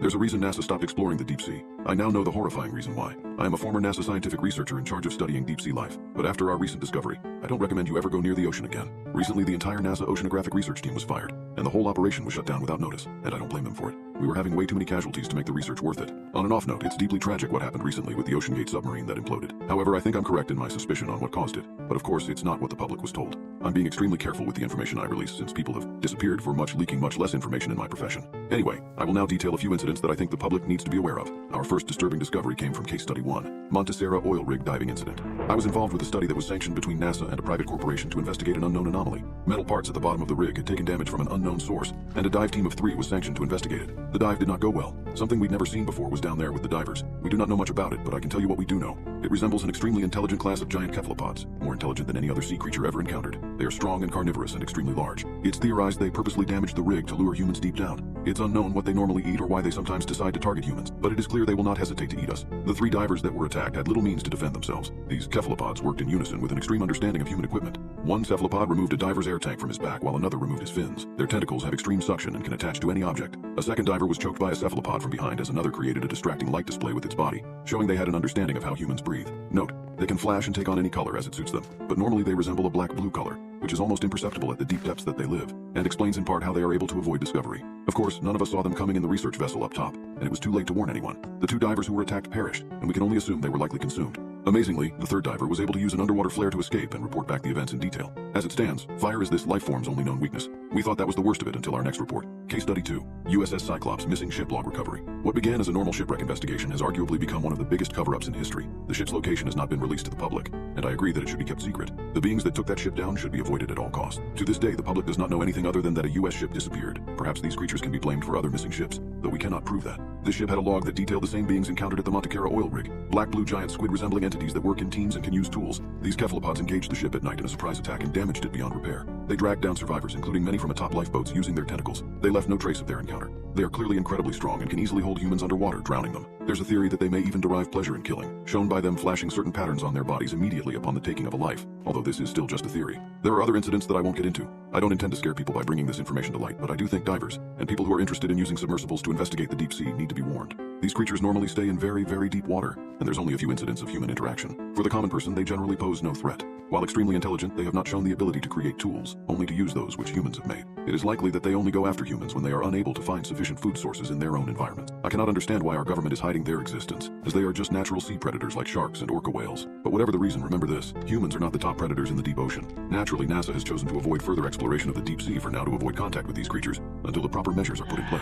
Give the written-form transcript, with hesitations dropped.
There's a reason NASA stopped exploring the deep sea. I now know the horrifying reason why. I am a former NASA scientific researcher in charge of studying deep sea life, but after our recent discovery, I don't recommend you ever go near the ocean again. Recently, the entire NASA oceanographic research team was fired, and the whole operation was shut down without notice, and I don't blame them for it. We were having way too many casualties to make the research worth it. On an off note, it's deeply tragic what happened recently with the OceanGate submarine that imploded. However, I think I'm correct in my suspicion on what caused it, but of course, it's not what the public was told. I'm being extremely careful with the information I release since people have disappeared for leaking much less information in my profession. Anyway, I will now detail a few incidents that I think the public needs to be aware of. Our first disturbing discovery came from Case Study 1, Montesera oil rig diving incident. I was involved with a study that was sanctioned between NASA and a private corporation to investigate an unknown anomaly. Metal parts at the bottom of the rig had taken damage from an unknown source, and a dive team of 3 was sanctioned to investigate it. The dive did not go well. Something we'd never seen before was down there with the divers. We do not know much about it, but I can tell you what we do know. It resembles an extremely intelligent class of giant cephalopods, more intelligent than any other sea creature ever encountered. They are strong and carnivorous and extremely large. It's theorized they purposely damaged the rig to lure humans deep down. It's unknown what they normally eat or why they sometimes decide to target humans, but it is clear they will not hesitate to eat us. The 3 divers that were attacked had little means to defend themselves. These cephalopods worked in unison with an extreme understanding of human equipment. One cephalopod removed a diver's air tank from his back while another removed his fins. Their tentacles have extreme suction and can attach to any object. A second diver was choked by a cephalopod from behind as another created a distracting light display with its body, showing they had an understanding of how humans breathe. Note, they can flash and take on any color as it suits them, but normally they resemble a black-blue color, which is almost imperceptible at the deep depths that they live, and explains in part how they are able to avoid discovery. Of course, none of us saw them coming in the research vessel up top, and it was too late to warn anyone. The 2 divers who were attacked perished, and we can only assume they were likely consumed. Amazingly, the 3rd diver was able to use an underwater flare to escape and report back the events in detail. As it stands, fire is this life form's only known weakness. We thought that was the worst of it until our next report. Case Study 2, USS Cyclops missing ship log recovery. What began as a normal shipwreck investigation has arguably become one of the biggest cover-ups in history. The ship's location has not been released to the public, and I agree that it should be kept secret. The beings that took that ship down should be avoided at all costs. To this day, the public does not know anything other than that a US ship disappeared. Perhaps these creatures can be blamed for other missing ships, though we cannot prove that. This ship had a log that detailed the same beings encountered at the Montesera oil rig. Black-blue giant squid-resembling entities that work in teams and can use tools. These cephalopods engaged the ship at night in a surprise attack and damaged it beyond repair. They dragged down survivors, including many from atop lifeboats, using their tentacles. They left no trace of their encounter. They are clearly incredibly strong and can easily hold humans underwater, drowning them. There's a theory that they may even derive pleasure in killing, shown by them flashing certain patterns on their bodies immediately upon the taking of a life, although this is still just a theory. There are other incidents that I won't get into. I don't intend to scare people by bringing this information to light, but I do think divers, and people who are interested in using submersibles to investigate the deep sea, need to be warned. These creatures normally stay in very, very deep water, and there's only a few incidents of human interaction. For the common person, they generally pose no threat. While extremely intelligent, they have not shown the ability to create tools, only to use those which humans have made. It is likely that they only go after humans when they are unable to find sufficient food sources in their own environment. I cannot understand why our government is hiding their existence, as they are just natural sea predators like sharks and orca whales. But whatever the reason, remember this: humans are not the top predators in the deep ocean. Naturally, NASA has chosen to avoid further exploration of the deep sea for now to avoid contact with these creatures, until the proper measures are put in place.